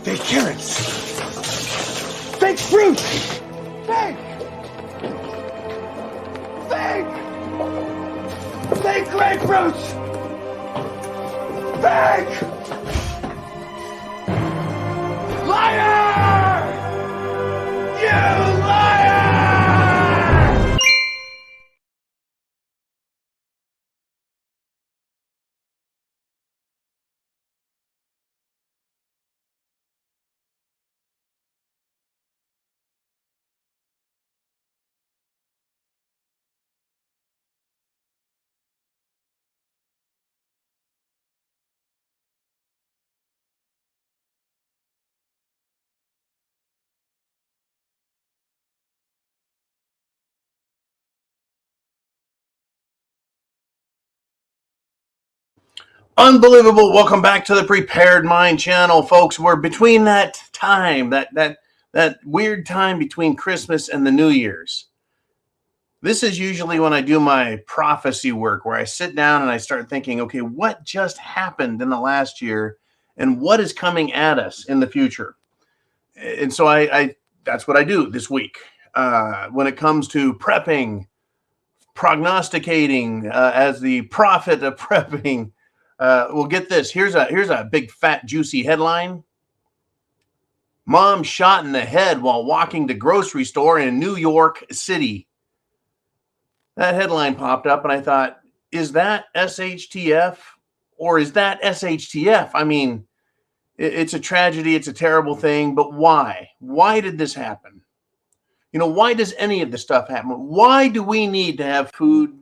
Fake carrots. Fake fruit. Fake. Fake. Fake grapefruits. Fake. Liar! You liar! Unbelievable. Welcome back to the Prepared Mind channel, folks. We're between that time, that weird time between Christmas and the New Year's. This is usually when I do my prophecy work, where I sit down and I start thinking, okay, what just happened in the last year and what is coming at us in the future? And so I that's what I do this week. When it comes to prepping, prognosticating, as the prophet of prepping, well, get this. Here's a big, fat, juicy headline. Mom shot in the head while walking to grocery store in New York City. That headline popped up, and I thought, is that SHTF or is that SHTF? I mean, it's a tragedy. It's a terrible thing. But why? Why did this happen? You know, why does any of this stuff happen? Why do we need to have food,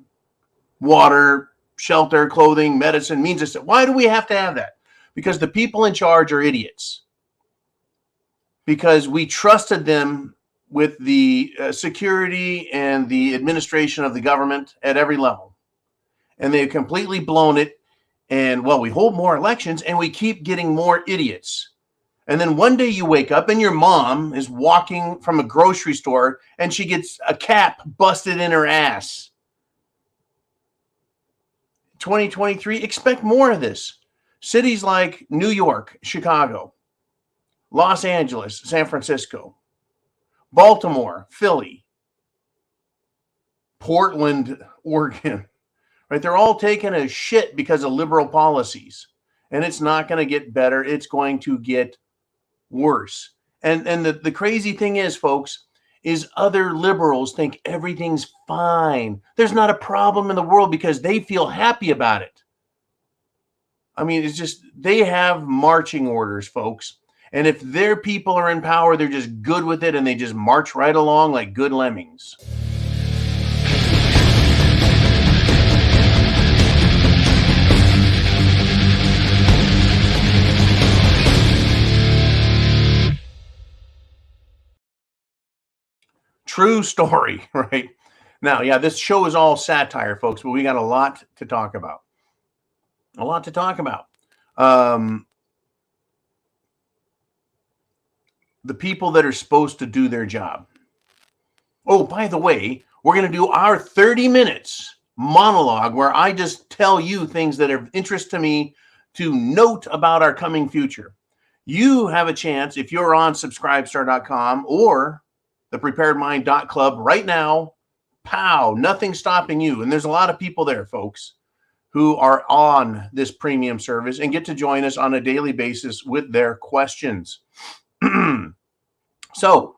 water, shelter, clothing, medicine, means of, why do we have to have that? Because the people in charge are idiots. Because we trusted them with the security and the administration of the government at every level. And they've completely blown it. And, well, we hold more elections and we keep getting more idiots. And then one day you wake up and your mom is walking from a grocery store and she gets a cap busted in her ass. 2023, expect more of this. Cities like New York, Chicago, Los Angeles, San Francisco, Baltimore, Philly, Portland, Oregon, right? They're all taking a shit because of liberal policies. And it's not going to get better. It's going to get worse. And the crazy thing is, folks, is other liberals think everything's fine. There's not a problem in the world because they feel happy about it. I mean, it's just, they have marching orders, folks. And if their people are in power, they're just good with it and they just march right along like good lemmings. True story, right? Now, yeah, this show is all satire, folks, but we got a lot to talk about. A lot to talk about. The people that are supposed to do their job. Oh, by the way, we're going to do our 30 minutes monologue where I just tell you things that are of interest to me to note about our coming future. You have a chance if you're on subscribestar.com or thepreparedmind.club right now. Pow, nothing's stopping you. And there's a lot of people there, folks, who are on this premium service and get to join us on a daily basis with their questions. So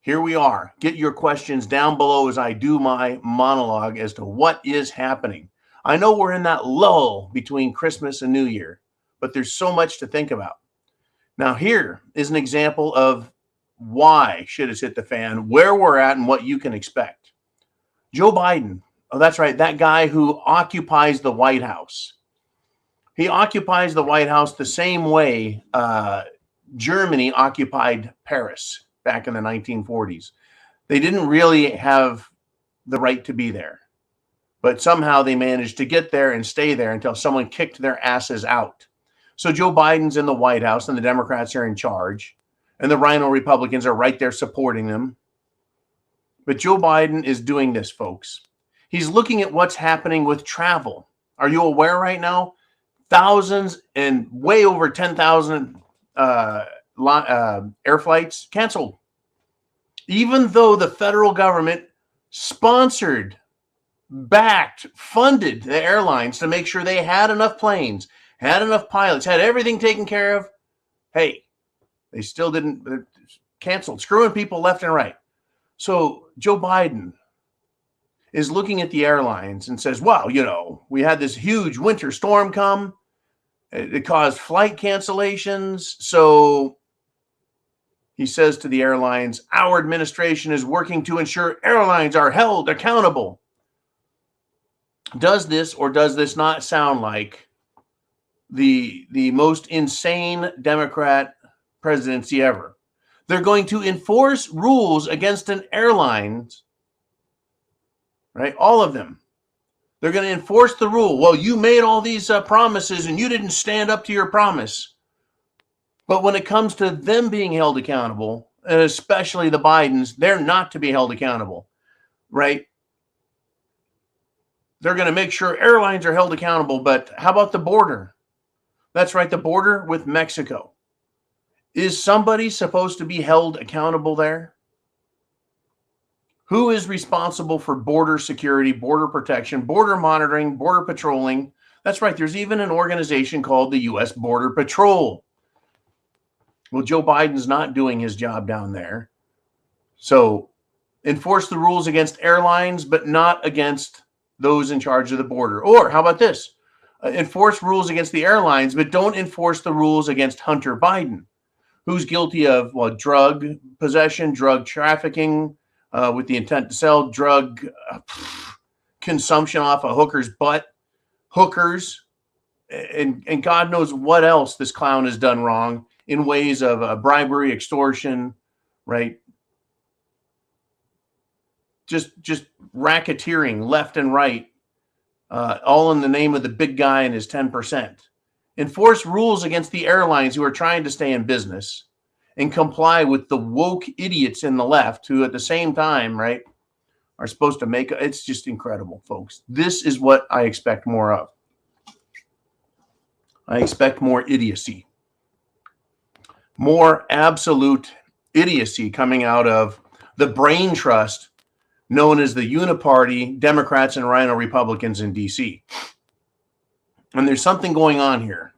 here we are. Get your questions down below as I do my monologue as to what is happening. I know we're in that lull between Christmas and New Year, but there's so much to think about. Now, here is an example of why shit has hit the fan, where we're at, and what you can expect. Joe Biden. Oh, that's right. That guy who occupies the White House. He occupies the White House the same way Germany occupied Paris back in the 1940s. They didn't really have the right to be there, but somehow they managed to get there and stay there until someone kicked their asses out. So Joe Biden's in the White House and the Democrats are in charge. And the Rhino Republicans are right there supporting them. But Joe Biden is doing this, folks. He's looking at what's happening with travel. Are you aware right now? Thousands and way over 10,000 air flights canceled, even though the federal government sponsored, backed, funded the airlines to make sure they had enough planes, had enough pilots, had everything taken care of. Hey, they still didn't, canceled, screwing people left and right. So Joe Biden is looking at the airlines and says, well, we had this huge winter storm come. It caused flight cancellations. So he says to the airlines, our administration is working to ensure airlines are held accountable. Does this or does this not sound like the most insane Democrat presidency ever? They're going to enforce rules against an airline, right? All of them. They're going to enforce the rule. Well, you made all these promises and you didn't stand up to your promise. But when it comes to them being held accountable, and especially the Bidens, they're not to be held accountable, right? They're going to make sure airlines are held accountable. But how about the border? That's right, the border with Mexico. Is somebody supposed to be held accountable there? Who is responsible for border security, border protection, border monitoring, border patrolling? That's right, there's even an organization called the U.S. Border Patrol. Well, Joe Biden's not doing his job down there. So enforce the rules against airlines, but not against those in charge of the border. Or how about this? Enforce rules against the airlines, but don't enforce the rules against Hunter Biden, who's guilty of drug possession, drug trafficking, with the intent to sell, drug consumption off a hooker's butt, hookers, and God knows what else this clown has done wrong in ways of bribery, extortion, right? Just racketeering left and right, all in the name of the big guy and his 10%. Enforce rules against the airlines who are trying to stay in business and comply with the woke idiots in the left who at the same time, right, are supposed to make, it's just incredible, folks. This is what I expect more of. I expect more idiocy. More absolute idiocy coming out of the brain trust known as the Uniparty Democrats and Rhino Republicans in D.C. And there's something going on here.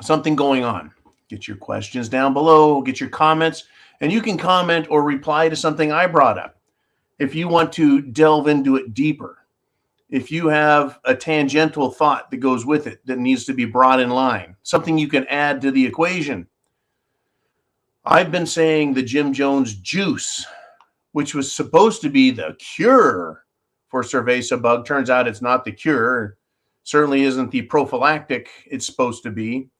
Something going on. Get your questions down below, get your comments, and you can comment or reply to something I brought up. If you want to delve into it deeper, if you have a tangential thought that goes with it that needs to be brought in line, something you can add to the equation. I've been saying the Jim Jones juice, which was supposed to be the cure for cerveza bug. Turns out it's not the cure. Certainly isn't the prophylactic it's supposed to be.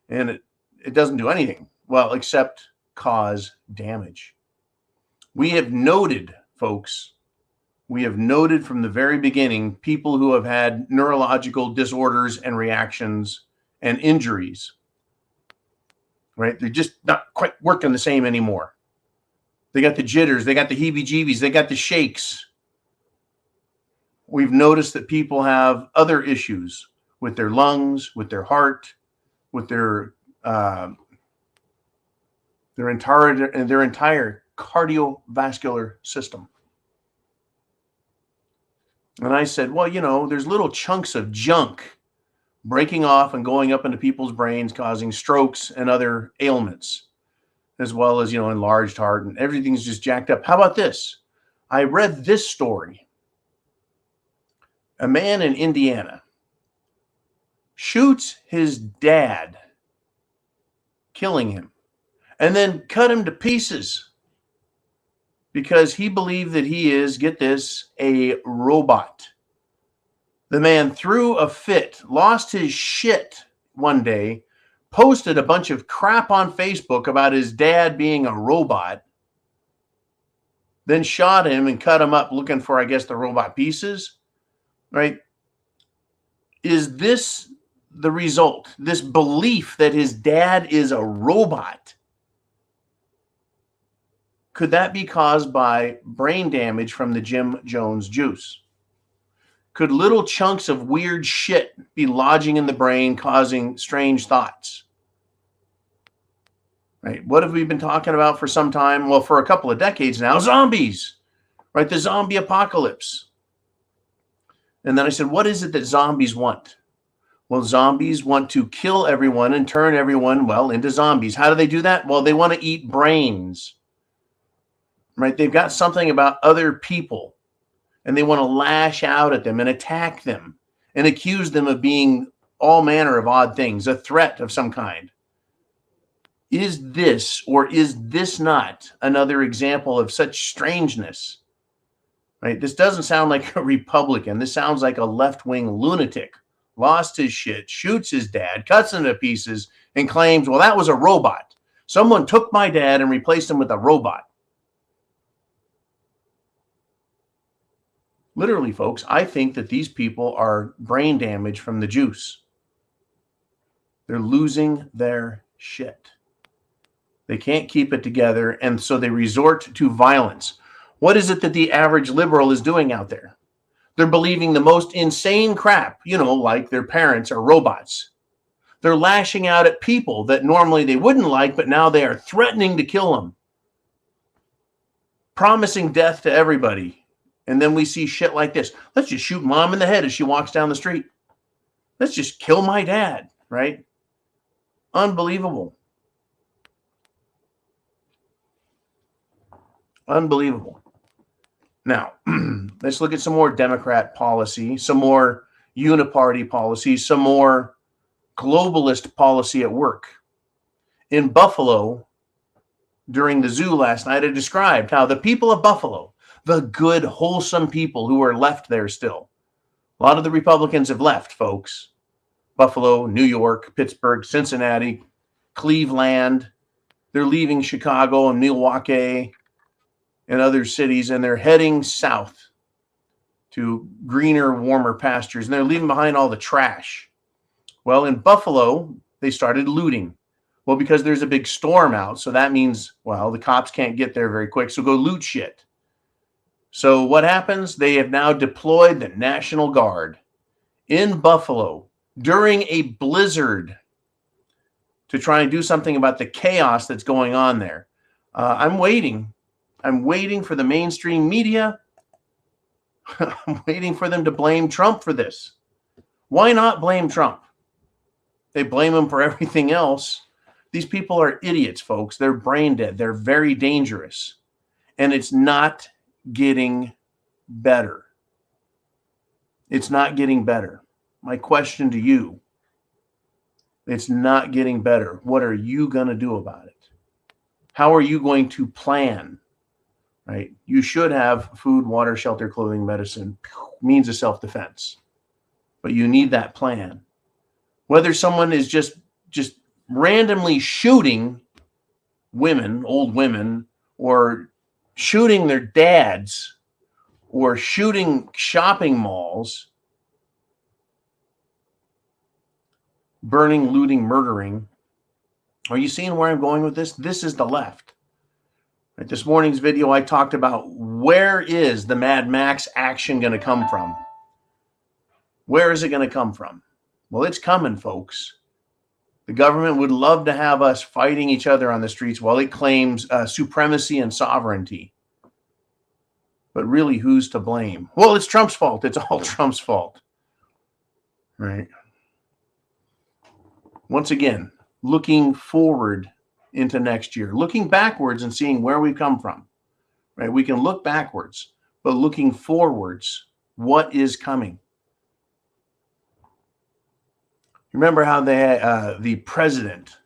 And it doesn't do anything, well, except cause damage. We have noted, folks, we have noted from the very beginning people who have had neurological disorders and reactions and injuries, right? They're just not quite working the same anymore. They got the jitters, they got the heebie-jeebies, they got the shakes. We've noticed that people have other issues with their lungs, with their heart, with their entire cardiovascular system. And I said, well, there's little chunks of junk breaking off and going up into people's brains, causing strokes and other ailments, as well as, enlarged heart, and everything's just jacked up. How about this? I read this story. A man in Indiana shoots his dad, killing him, and then cut him to pieces because he believed that he is, get this, a robot. The man threw a fit, lost his shit one day, posted a bunch of crap on Facebook about his dad being a robot, then shot him and cut him up looking for, I guess, the robot pieces, right? Is this the result? This belief that his dad is a robot, could that be caused by brain damage from the Jim Jones juice? Could little chunks of weird shit be lodging in the brain, causing strange thoughts? right? What have we been talking about for some time? Well, for a couple of decades now, zombies, right? The zombie apocalypse. And then I said, what is it that zombies want? Well, zombies want to kill everyone and turn everyone, well, into zombies. How do they do that? Well, they want to eat brains, right? They've got something about other people and they want to lash out at them and attack them and accuse them of being all manner of odd things, a threat of some kind. Is this or is this not another example of such strangeness? Right? This doesn't sound like a Republican. This sounds like a left-wing lunatic. Lost his shit, shoots his dad, cuts him to pieces, and claims, well, that was a robot. Someone took my dad and replaced him with a robot. Literally, folks, I think that these people are brain damaged from the juice. They're losing their shit. They can't keep it together, and so they resort to violence. What is it that the average liberal is doing out there? They're believing the most insane crap, like their parents are robots. They're lashing out at people that normally they wouldn't like, but now they are threatening to kill them, promising death to everybody. And then we see shit like this. Let's just shoot mom in the head as she walks down the street. Let's just kill my dad, right? Unbelievable. Unbelievable. Now, let's look at some more Democrat policy, some more uniparty policy, some more globalist policy at work. In Buffalo, during the zoo last night, I described how the people of Buffalo, the good, wholesome people who are left there still, a lot of the Republicans have left, folks. Buffalo, New York, Pittsburgh, Cincinnati, Cleveland. They're leaving Chicago and Milwaukee and other cities, and they're heading south to greener, warmer pastures, and they're leaving behind all the trash. Well, in Buffalo, they started looting. Well, because there's a big storm out, so that means, well, the cops can't get there very quick, so go loot shit. So what happens? They have now deployed the National Guard in Buffalo during a blizzard to try and do something about the chaos that's going on there. I'm waiting for the mainstream media. I'm waiting for them to blame Trump for this. Why not blame Trump? They blame him for everything else. These people are idiots, folks. They're brain dead. They're very dangerous. And it's not getting better. It's not getting better. My question to you, it's not getting better. What are you going to do about it? How are you going to plan? Right? You should have food, water, shelter, clothing, medicine, means of self-defense. But you need that plan. Whether someone is just randomly shooting women, old women, or shooting their dads, or shooting shopping malls, burning, looting, murdering. Are you seeing where I'm going with this? This is the left. Right, this morning's video, I talked about where is the Mad Max action going to come from? Where is it going to come from? Well, it's coming, folks. The government would love to have us fighting each other on the streets while it claims supremacy and sovereignty. But really, who's to blame? Well, it's Trump's fault. It's all Trump's fault. Right? Once again, looking forward into next year, looking backwards and seeing where we've come from. Right? We can look backwards, but looking forwards, what is coming? Remember how the president,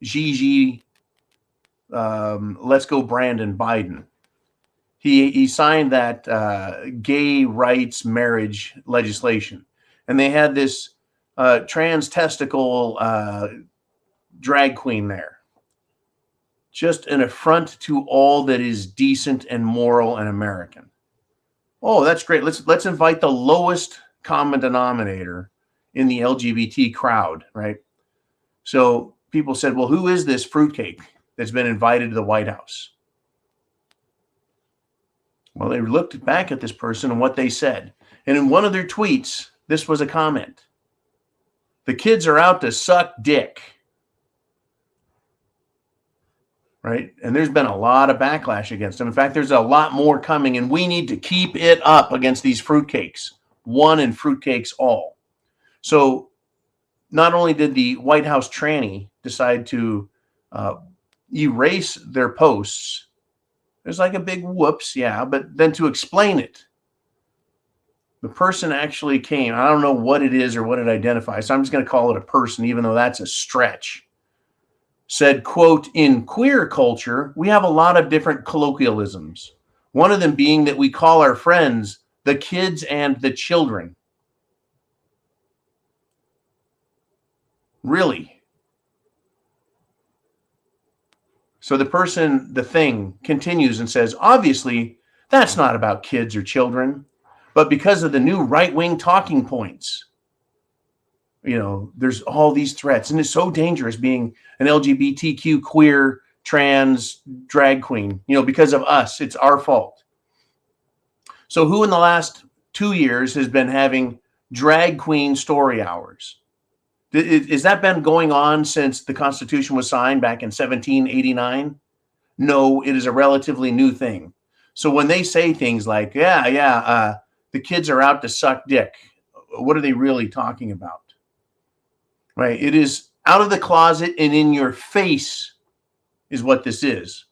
Gigi, let's go Brandon Biden, he signed that gay rights marriage legislation. And they had this trans testicle drag queen there. Just an affront to all that is decent and moral and American. Oh, that's great. Let's invite the lowest common denominator in the LGBT crowd, right? So people said, well, who is this fruitcake that's been invited to the White House? Well, they looked back at this person and what they said. And in one of their tweets, this was a comment. The kids are out to suck dick. right? And there's been a lot of backlash against them. In fact, there's a lot more coming, and we need to keep it up against these fruitcakes, one and fruitcakes all. So not only did the White House tranny decide to erase their posts, there's like a big whoops, yeah, but then to explain it, the person actually came. I don't know what it is or what it identifies, so I'm just going to call it a person, even though that's a stretch. Said, quote, in queer culture, we have a lot of different colloquialisms. One of them being that we call our friends the kids and the children. Really? So the person, the thing, continues and says, obviously, that's not about kids or children, but because of the new right-wing talking points, there's all these threats, and it's so dangerous being an LGBTQ queer trans drag queen, because of us. It's our fault. So who in the last 2 years has been having drag queen story hours? Has that been going on since the Constitution was signed back in 1789? No, it is a relatively new thing. So when they say things like, the kids are out to suck dick, what are they really talking about? Right? It is out of the closet and in your face is what this is.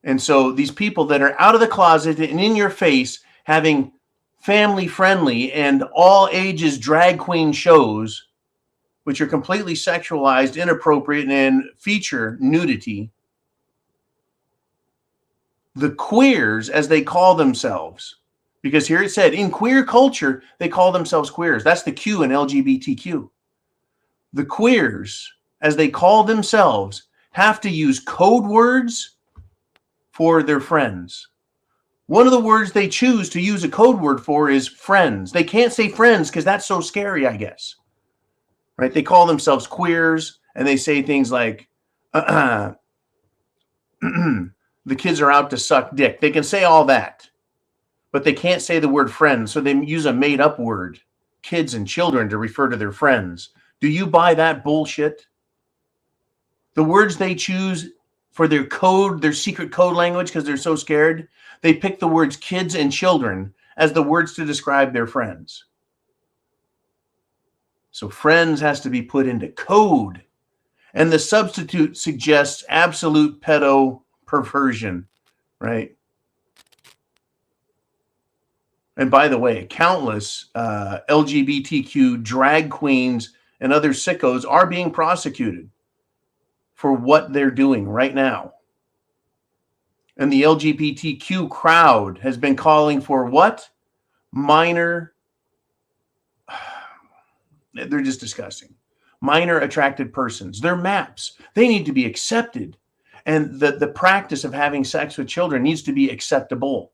And so these people that are out of the closet and in your face having family-friendly and all ages drag queen shows, which are completely sexualized, inappropriate, and feature nudity, the queers, as they call themselves, because here it said, in queer culture, they call themselves queers. That's the Q in LGBTQ. The queers, as they call themselves, have to use code words for their friends. One of the words they choose to use a code word for is friends. They can't say friends because that's so scary, I guess. Right? They call themselves queers, and they say things like, the kids are out to suck dick. They can say all that, but they can't say the word friends, so they use a made-up word, kids and children, to refer to their friends. Do you buy that bullshit? The words they choose for their code, their secret code language, because they're so scared, they pick the words kids and children as the words to describe their friends. So friends has to be put into code. And the substitute suggests absolute pedo perversion, right? And by the way, countless LGBTQ drag queens and other sickos are being prosecuted for what they're doing right now. And the LGBTQ crowd has been calling for what? Minor, they're just disgusting. Minor attracted persons. They're MAPs. They need to be accepted. And the practice of having sex with children needs to be acceptable.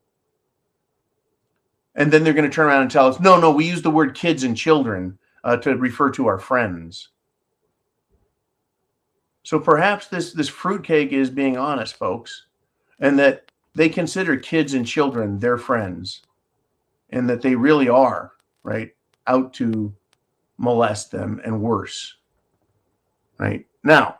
And then they're going to turn around and tell us, no, we use the word kids and children to refer to our friends. So perhaps this fruitcake is being honest, folks, and that they consider kids and children their friends, and that they really are, right, out to molest them and worse, right? Now,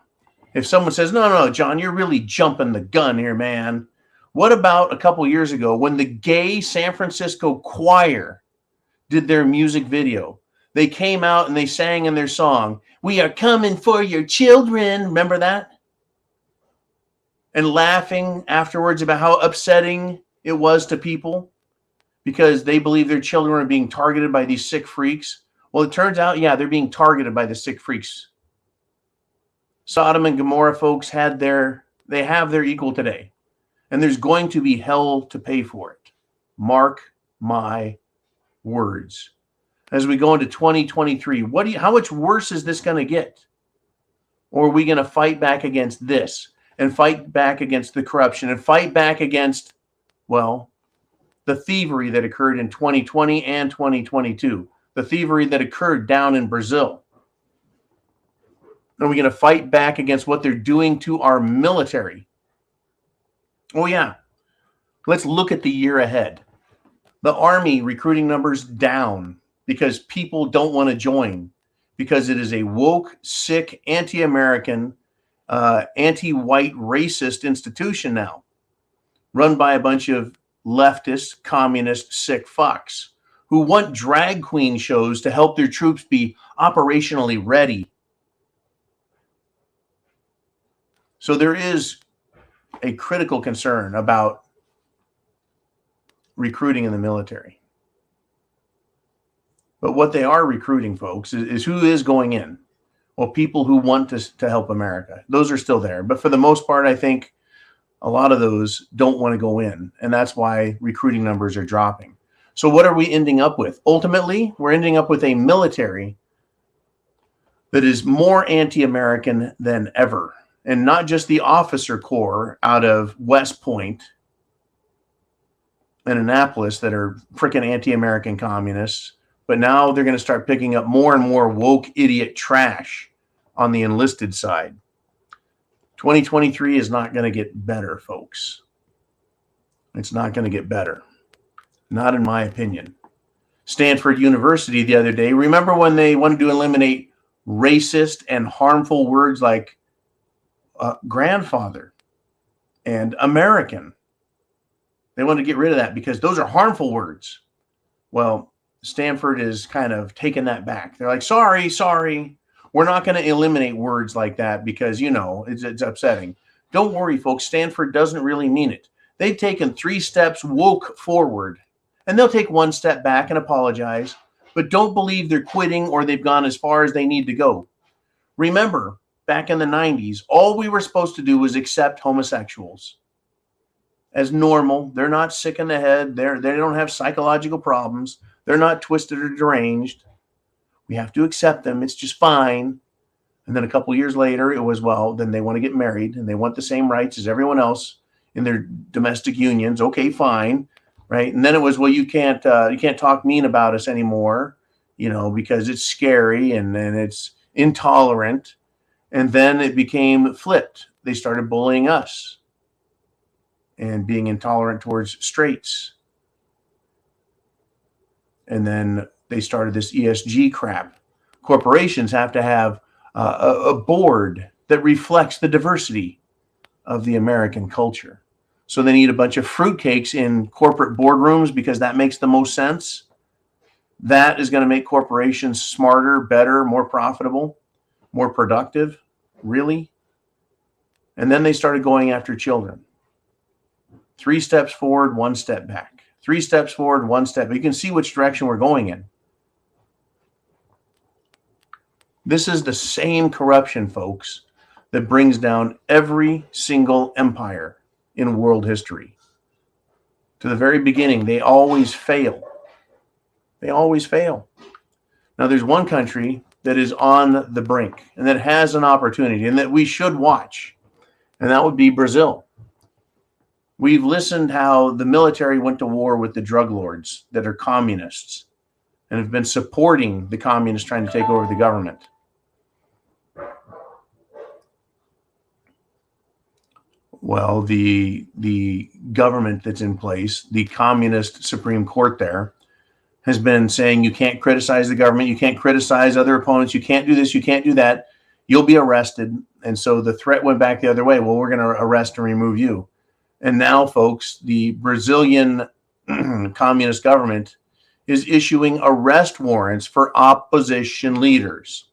if someone says, no, John, you're really jumping the gun here, man. What about a couple years ago when the gay San Francisco choir did their music video? They came out and they sang in their song, "We are coming for your children." Remember that? And laughing afterwards about how upsetting it was to people because they believe their children are being targeted by these sick freaks. Well, it turns out, they're being targeted by the sick freaks. Sodom and Gomorrah folks have their equal today. And there's going to be hell to pay for it. Mark my words. As we go into 2023, how much worse is this going to get? Or are we going to fight back against this and fight back against the corruption and fight back against, the thievery that occurred in 2020 and 2022, the thievery that occurred down in Brazil? Are we going to fight back against what they're doing to our military? Oh, yeah. Let's look at the year ahead. The Army recruiting numbers down because people don't want to join, because it is a woke, sick, anti-American, anti-white racist institution now, run by a bunch of leftist, communist, sick fucks who want drag queen shows to help their troops be operationally ready. So there is a critical concern about recruiting in the military. But what they are recruiting, folks, is who is going in? Well, people who want to help America. Those are still there. But for the most part, I think a lot of those don't want to go in. And that's why recruiting numbers are dropping. So what are we ending up with? Ultimately, we're ending up with a military that is more anti-American than ever. And not just the officer corps out of West Point and Annapolis that are freaking anti-American communists, but now they're going to start picking up more and more woke idiot trash on the enlisted side. 2023 is not going to get better, folks. It's not going to get better. Not in my opinion. Stanford University the other day, remember when they wanted to eliminate racist and harmful words like grandfather and American? They want to get rid of that because those are harmful words. Well, Stanford is kind of taking that back. They're like, sorry. We're not going to eliminate words like that because, it's upsetting. Don't worry, folks. Stanford doesn't really mean it. They've taken 3 steps woke forward, and they'll take 1 step back and apologize, but don't believe they're quitting or they've gone as far as they need to go. Remember, back in the 90s, all we were supposed to do was accept homosexuals as normal. They're not sick in the head. They don't have psychological problems. They're not twisted or deranged. We have to accept them. It's just fine. And then a couple years later, it was, well, then they want to get married and they want the same rights as everyone else in their domestic unions. Okay, fine. Right. And then it was, well, you can't talk mean about us anymore, because it's scary and it's intolerant. And then it became flipped. They started bullying us and being intolerant towards straights. And then they started this ESG crap. Corporations have to have a board that reflects the diversity of the American culture. So they need a bunch of fruitcakes in corporate boardrooms because that makes the most sense. That is going to make corporations smarter, better, more profitable, more productive. Really? And then they started going after children. 3 steps forward, 1 step back. 3 steps forward, 1 step. You can see which direction we're going in. This is the same corruption, folks, that brings down every single empire in world history. To the very beginning, they always fail. They always fail. Now, there's one country that is on the brink and that has an opportunity and that we should watch, and that would be Brazil. We've listened how the military went to war with the drug lords that are communists and have been supporting the communists trying to take over the government. Well, the government that's in place, the communist Supreme Court there, has been saying you can't criticize the government, you can't criticize other opponents, you can't do this, you can't do that, you'll be arrested. And so the threat went back the other way. Well, we're going to arrest and remove you. And now, folks, the Brazilian communist government is issuing arrest warrants for opposition leaders.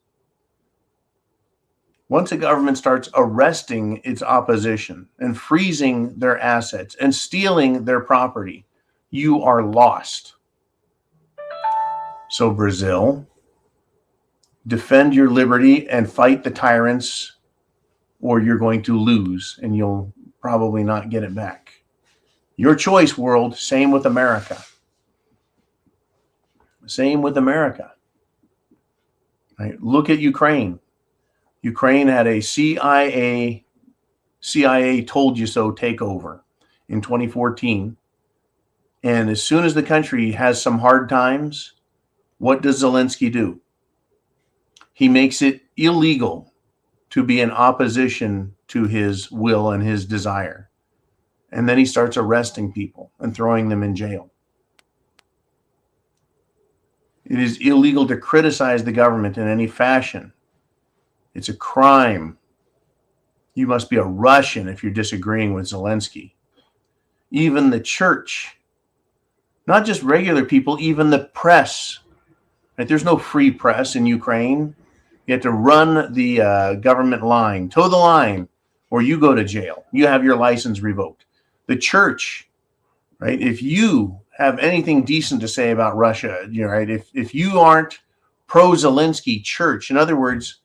Once a government starts arresting its opposition and freezing their assets and stealing their property, you are lost. So, Brazil, defend your liberty and fight the tyrants, or you're going to lose and you'll probably not get it back. Your choice, world. Same with America. Same with America. Right? Look at Ukraine. Ukraine had a CIA told you so takeover in 2014. And as soon as the country has some hard times, what does Zelensky do? He makes it illegal to be in opposition to his will and his desire. And then he starts arresting people and throwing them in jail. It is illegal to criticize the government in any fashion. It's a crime. You must be a Russian if you're disagreeing with Zelensky. Even the church, not just regular people, even the press. Right? There's no free press in Ukraine. You have to run the government line, toe the line, or you go to jail. You have your license revoked. The church, right? If you have anything decent to say about Russia, right? If you aren't pro-Zelensky church, in other words,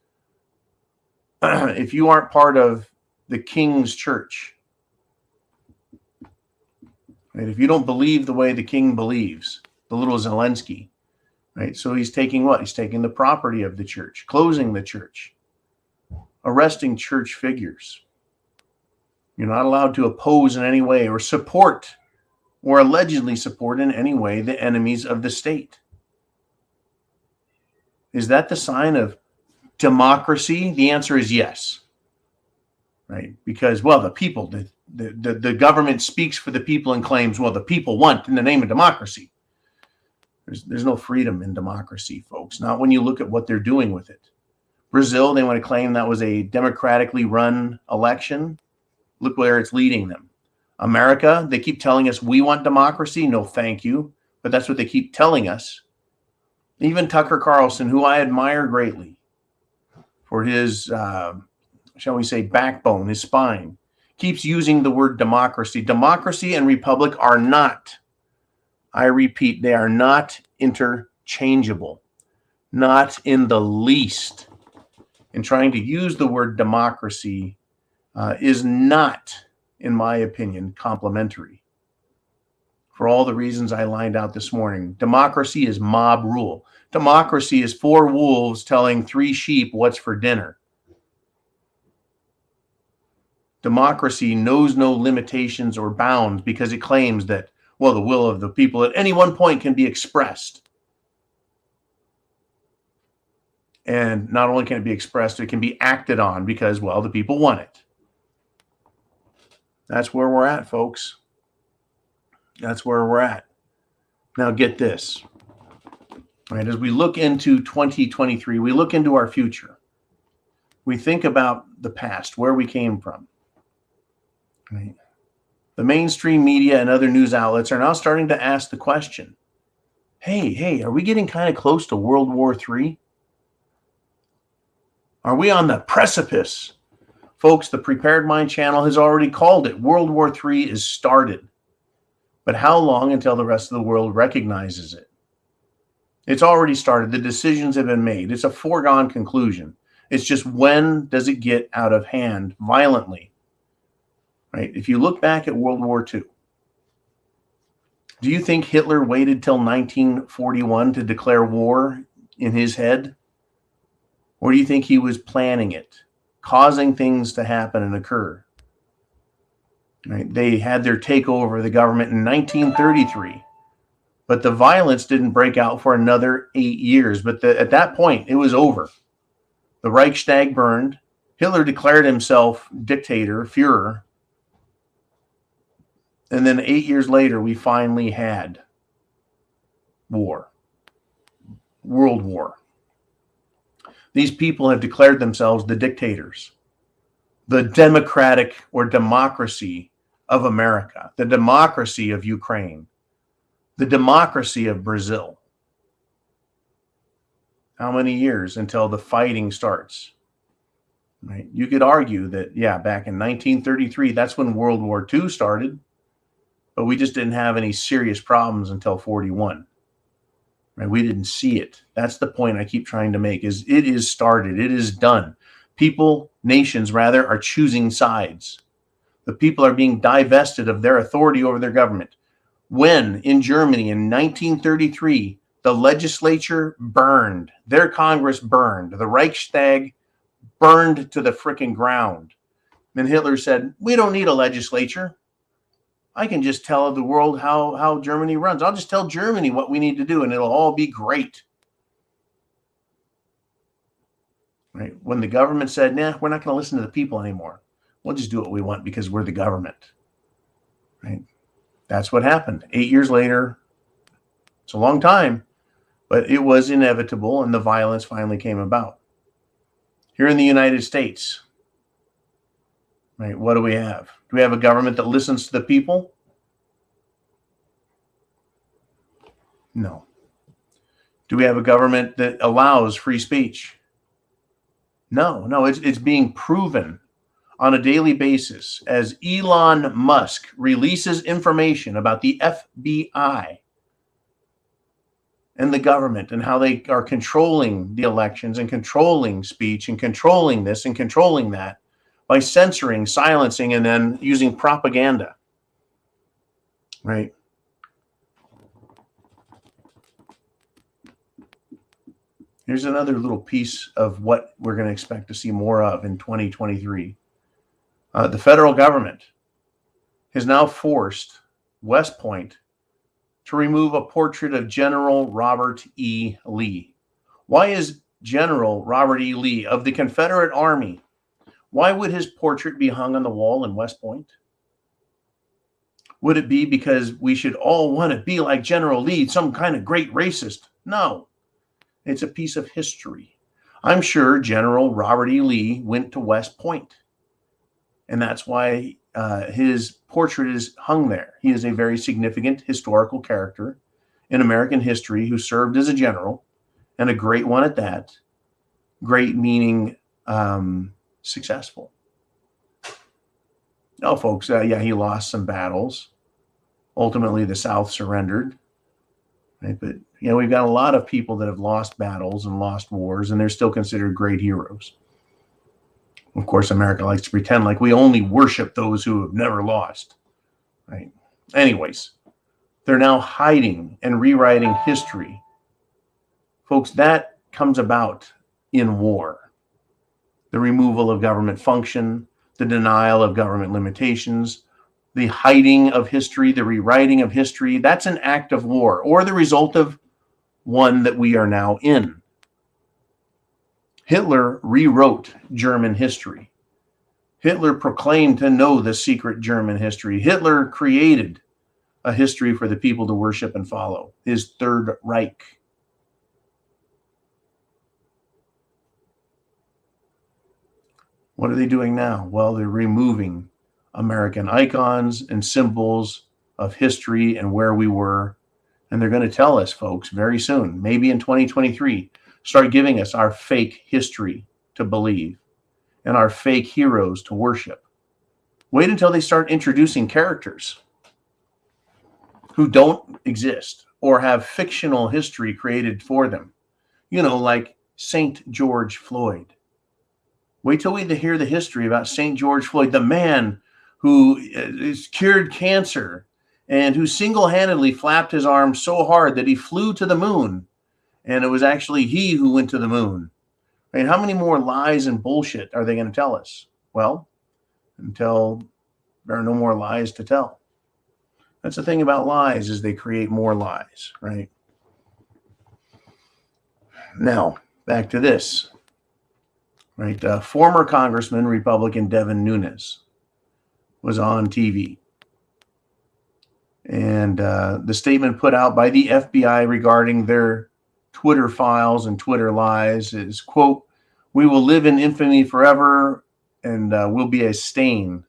if you aren't part of the king's church, right? If you don't believe the way the king believes, the little Zelensky, right? So he's taking what? He's taking the property of the church, closing the church, arresting church figures. You're not allowed to oppose in any way or support or allegedly support in any way the enemies of the state. Is that the sign of democracy? The answer is yes. Right? Because, well, the people, the government speaks for the people and claims, well, the people want in the name of democracy. There's no freedom in democracy, folks. Not when you look at what they're doing with it. Brazil, they want to claim that was a democratically run election. Look where it's leading them. America, they keep telling us we want democracy. No, thank you. But that's what they keep telling us. Even Tucker Carlson, who I admire greatly for his, shall we say, backbone, his spine, keeps using the word democracy. Democracy and republic are not, I repeat, they are not interchangeable. Not in the least. And trying to use the word democracy is not, in my opinion, complimentary. For all the reasons I lined out this morning, democracy is mob rule. Democracy is 4 wolves telling 3 sheep what's for dinner. Democracy knows no limitations or bounds because it claims that, well, the will of the people at any one point can be expressed. And not only can it be expressed, it can be acted on because, well, the people want it. That's where we're at, folks. That's where we're at. Now get this. Right, as we look into 2023, we look into our future. We think about the past, where we came from. Right? The mainstream media and other news outlets are now starting to ask the question, hey, are we getting kind of close to World War III? Are we on the precipice? Folks, the Prepared Mind channel has already called it. World War III is started. But how long until the rest of the world recognizes it? It's already started. The decisions have been made. It's a foregone conclusion. It's just when does it get out of hand violently? Right? If you look back at World War II, do you think Hitler waited till 1941 to declare war in his head? Or do you think he was planning it, causing things to happen and occur? Right? They had their takeover of the government in 1933, but the violence didn't break out for another 8 years. But at that point, it was over. The Reichstag burned. Hitler declared himself dictator, Führer. And then 8 years later, we finally had war, World War. These people have declared themselves the dictators, the democratic or democracy of America, the democracy of Ukraine, the democracy of Brazil. How many years until the fighting starts? Right? You could argue that, yeah, back in 1933, that's when World War II started, but we just didn't have any serious problems until 41. Right? We didn't see it. That's the point I keep trying to make, is it is started. It is done. People, nations rather, are choosing sides. The people are being divested of their authority over their government. When in Germany in 1933, the legislature burned, their Congress burned, the Reichstag burned to the frickin' ground. Then Hitler said, we don't need a legislature. I can just tell the world how Germany runs. I'll just tell Germany what we need to do and it'll all be great. Right? When the government said, nah, we're not going to listen to the people anymore. We'll just do what we want because we're the government. Right? That's what happened. 8 years later, it's a long time, but it was inevitable and the violence finally came about. Here in the United States, right? What do we have? Do we have a government that listens to the people? No. Do we have a government that allows free speech? No, it's being proven on a daily basis as Elon Musk releases information about the FBI and the government and how they are controlling the elections and controlling speech and controlling this and controlling that by censoring, silencing, and then using propaganda, right? Here's another little piece of what we're going to expect to see more of in 2023. The federal government has now forced West Point to remove a portrait of General Robert E. Lee. Why is General Robert E. Lee of the Confederate Army, why would his portrait be hung on the wall in West Point? Would it be because we should all want to be like General Lee, some kind of great racist? No. It's a piece of history. I'm sure General Robert E. Lee went to West Point, and that's why his portrait is hung there. He is a very significant historical character in American history who served as a general, and a great one at that. Great meaning successful. No, folks, yeah, he lost some battles. Ultimately, the South surrendered. Right? But, we've got a lot of people that have lost battles and lost wars, and they're still considered great heroes. Of course, America likes to pretend like we only worship those who have never lost. Right? Anyways, they're now hiding and rewriting history. Folks, that comes about in war. The removal of government function, the denial of government limitations, the hiding of history, the rewriting of history, that's an act of war, or the result of one that we are now in. Hitler rewrote German history. Hitler proclaimed to know the secret German history. Hitler created a history for the people to worship and follow, his Third Reich. What are they doing now? Well, they're removing American icons and symbols of history and where we were. And they're going to tell us, folks, very soon, maybe in 2023, start giving us our fake history to believe and our fake heroes to worship. Wait until they start introducing characters who don't exist or have fictional history created for them. Like St. George Floyd. Wait till we hear the history about St. George Floyd, the man who is cured cancer and who single-handedly flapped his arms so hard that he flew to the moon. And it was actually he who went to the moon. I mean, how many more lies and bullshit are they going to tell us? Well, until there are no more lies to tell. That's the thing about lies, is they create more lies, right? Now, back to this. Right, former Congressman, Republican Devin Nunes, was on TV. And the statement put out by the FBI regarding their Twitter files and Twitter lies is, quote, "We will live in infamy forever and will be a stain."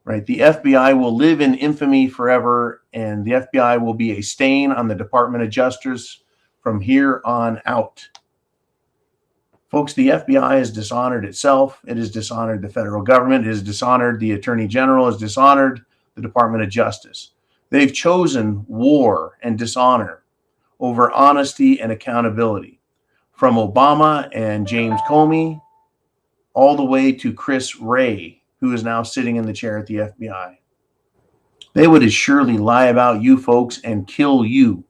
Right, the FBI will live in infamy forever, and the FBI will be a stain on the Department of Justice from here on out. Folks, the FBI has dishonored itself. It has dishonored the federal government. It has dishonored the Attorney General. It has dishonored the Department of Justice. They've chosen war and dishonor over honesty and accountability. From Obama and James Comey all the way to Chris Wray, who is now sitting in the chair at the FBI. They would as surely lie about you folks and kill you,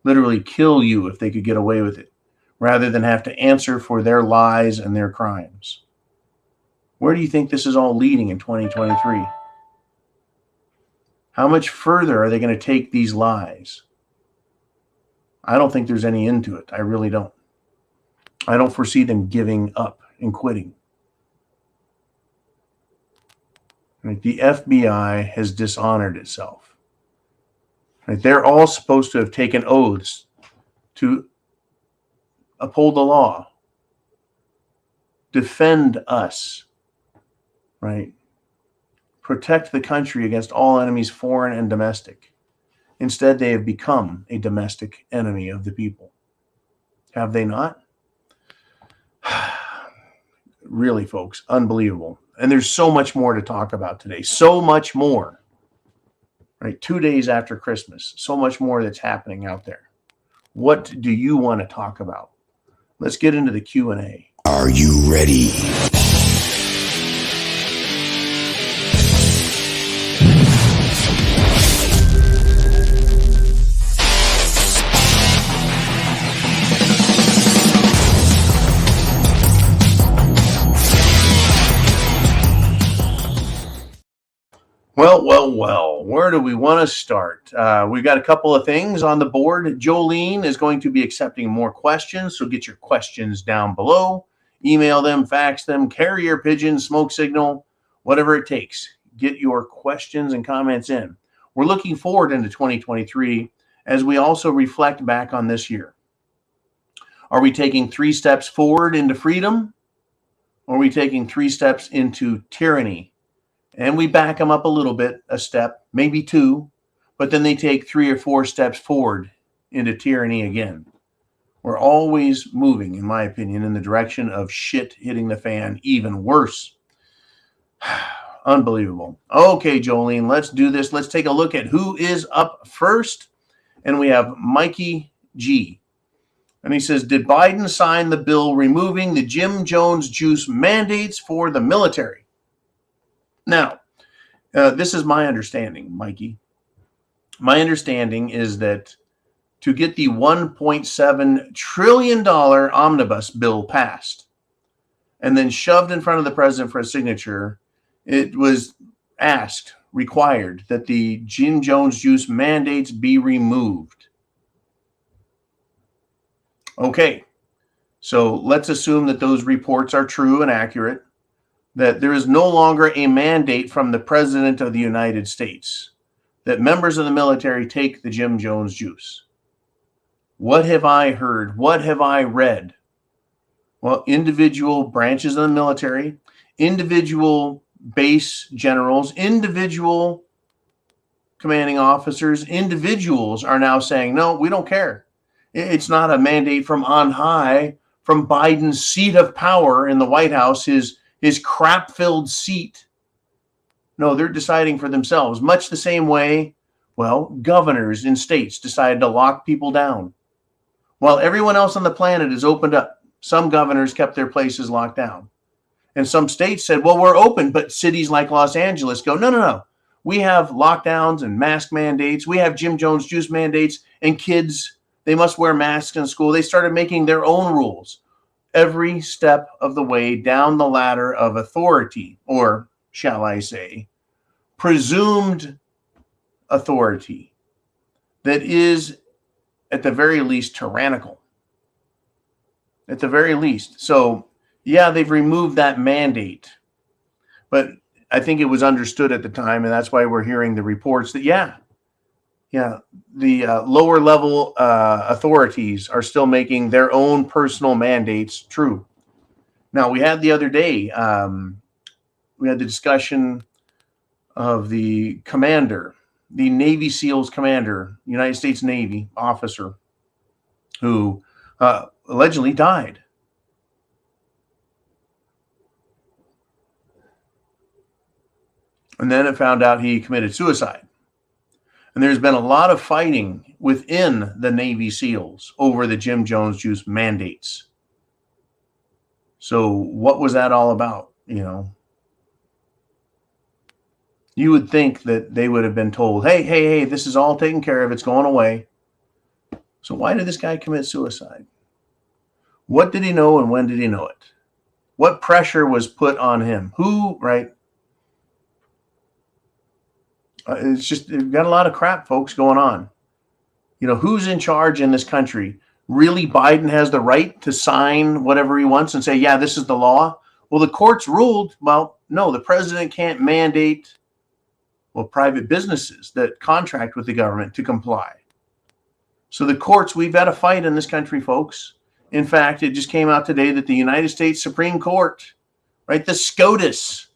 literally kill you if they could get away with it, rather than have to answer for their lies and their crimes. Where do you think this is all leading in 2023? How much further are they going to take these lies? I don't think there's any end to it. I really don't. I don't foresee them giving up and quitting. Right? The FBI has dishonored itself. Right? They're all supposed to have taken oaths to uphold the law, defend us, right? protect the country against all enemies, foreign and domestic. Instead, they have become a domestic enemy of the people. Have they not? Really, folks, unbelievable. And there's so much more to talk about today. So much more. Right? 2 days after Christmas. So much more that's happening out there. What do you want to talk about? Let's get into the Q&A. Are you ready? Well, where do we want to start? We've got a couple of things on the board. Jolene is going to be accepting more questions, so get your questions down below. Email them, fax them, carrier pigeon, smoke signal, whatever it takes. Get your questions and comments in. We're looking forward into 2023 as we also reflect back on this year. Are we taking 3 steps forward into freedom? Or are we taking 3 steps into tyranny? And we back them up a little bit, a step, maybe 2, but then they take 3 or 4 steps forward into tyranny again. We're always moving, in my opinion, in the direction of shit hitting the fan even worse. Unbelievable. Okay, Jolene, let's do this. Let's take a look at who is up first. And we have Mikey G. And he says, did Biden sign the bill removing the Jim Jones juice mandates for the military? Now, this is my understanding, Mikey. My understanding is that to get the $1.7 trillion omnibus bill passed and then shoved in front of the president for a signature, it was required that the Jim Jones juice mandates be removed. Okay, so let's assume that those reports are true and accurate, that there is no longer a mandate from the President of the United States that members of the military take the Jim Jones juice. What have I heard? What have I read? Well, individual branches of the military, individual base generals, individual commanding officers, individuals are now saying, no, we don't care. It's not a mandate from on high, from Biden's seat of power in the White House, his crap-filled seat. No, they're deciding for themselves. Much the same way, well, governors in states decided to lock people down. While everyone else on the planet is opened up, some governors kept their places locked down. And some states said, well, we're open, but cities like Los Angeles go, no. We have lockdowns and mask mandates. We have Jim Jones juice mandates, and kids, they must wear masks in school. They started making their own rules. Every step of the way down the ladder of authority, or shall I say, presumed authority that is at the very least tyrannical. At the very least. So, yeah, they've removed that mandate. But I think it was understood at the time, and that's why we're hearing the reports that, the lower level authorities are still making their own personal mandates true. Now, we had the other day, we had the discussion of the commander, the Navy SEALs commander, United States Navy officer, who allegedly died. And then it found out he committed suicide. And there's been a lot of fighting within the Navy SEALs over the Jim Jones juice mandates. So what was that all about? You would think that they would have been told, hey, this is all taken care of. It's going away. So why did this guy commit suicide? What did he know and when did he know it? What pressure was put on him? Who, right? It's just, we've got a lot of crap, folks, going on. Who's in charge in this country? Really, Biden has the right to sign whatever he wants and say, yeah, this is the law? Well, the courts ruled, well, no, the president can't mandate, private businesses that contract with the government to comply. So the courts, we've got a fight in this country, folks. In fact, it just came out today that the United States Supreme Court, right, the SCOTUS,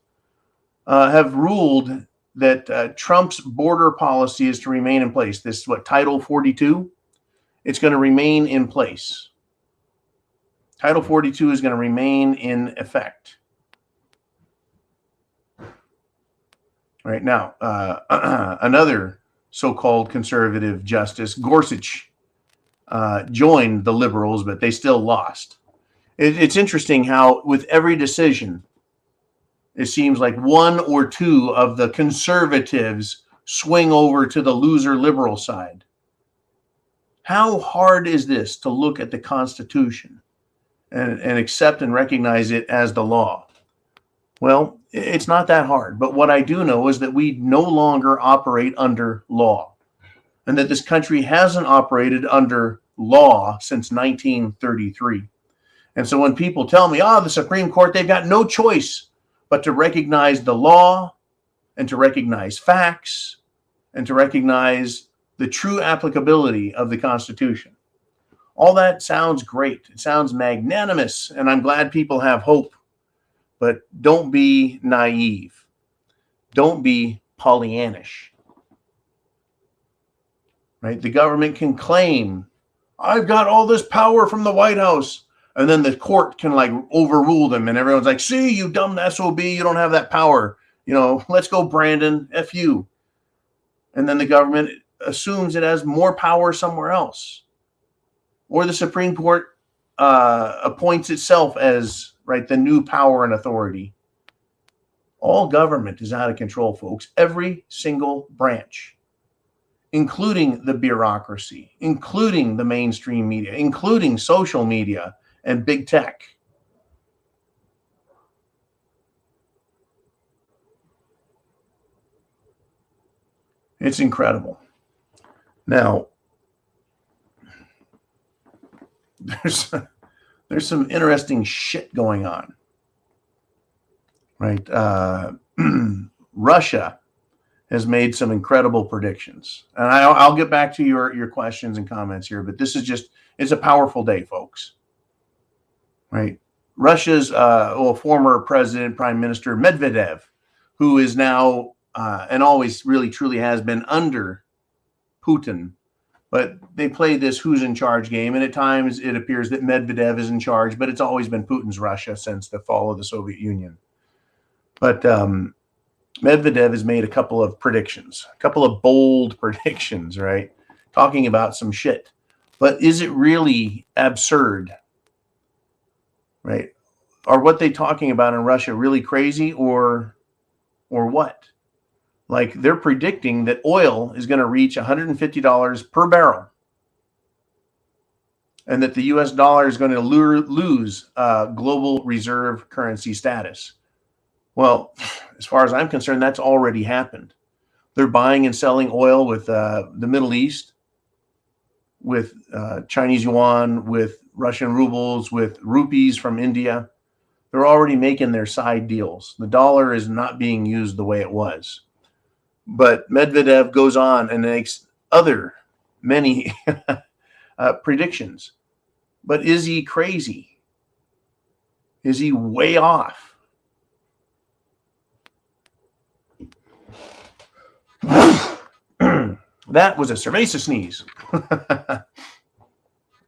have ruled that Trump's border policy is to remain in place. This is what, Title 42? It's going to remain in place. Title 42 is going to remain in effect. Right now, another so-called conservative justice, Gorsuch, joined the liberals, but they still lost. It's interesting how with every decision, it seems like one or two of the conservatives swing over to the loser liberal side. How hard is this to look at the Constitution and accept and recognize it as the law? Well, it's not that hard. But what I do know is that we no longer operate under law, and that this country hasn't operated under law since 1933. And so when people tell me, the Supreme Court, they've got no choice but to recognize the law and to recognize facts and to recognize the true applicability of the Constitution. All that sounds great. It sounds magnanimous, and I'm glad people have hope. But don't be naive. Don't be Pollyannish. Right? The government can claim, I've got all this power from the White House. And then the court can like overrule them. And everyone's like, see, you dumb SOB, you don't have that power. Let's go, Brandon, F you. And then the government assumes it has more power somewhere else. Or the Supreme Court appoints itself as the new power and authority. All government is out of control, folks. Every single branch, including the bureaucracy, including the mainstream media, including social media and big tech. It's incredible. Now, there's some interesting shit going on, right? Russia has made some incredible predictions, and I'll get back to your questions and comments here, but this is it's a powerful day, folks. Right? Russia's former president, Prime Minister Medvedev, who is now and always really truly has been under Putin, but they play this who's in charge game, and at times it appears that Medvedev is in charge, but it's always been Putin's Russia since the fall of the Soviet Union. But Medvedev has made a couple of predictions, a couple of bold predictions, right? Talking about some shit. But is it really absurd? Right? Are what they talking about in Russia really crazy or what? Like they're predicting that oil is going to reach $150 per barrel, and that the US dollar is going to lose global reserve currency status. Well, as far as I'm concerned, that's already happened. They're buying and selling oil with the Middle East, with Chinese yuan, with Russian rubles, with rupees from India. They're already making their side deals. The dollar is not being used the way it was. But Medvedev goes on and makes many predictions. But is he crazy? Is he way off? That was a cerveza sneeze.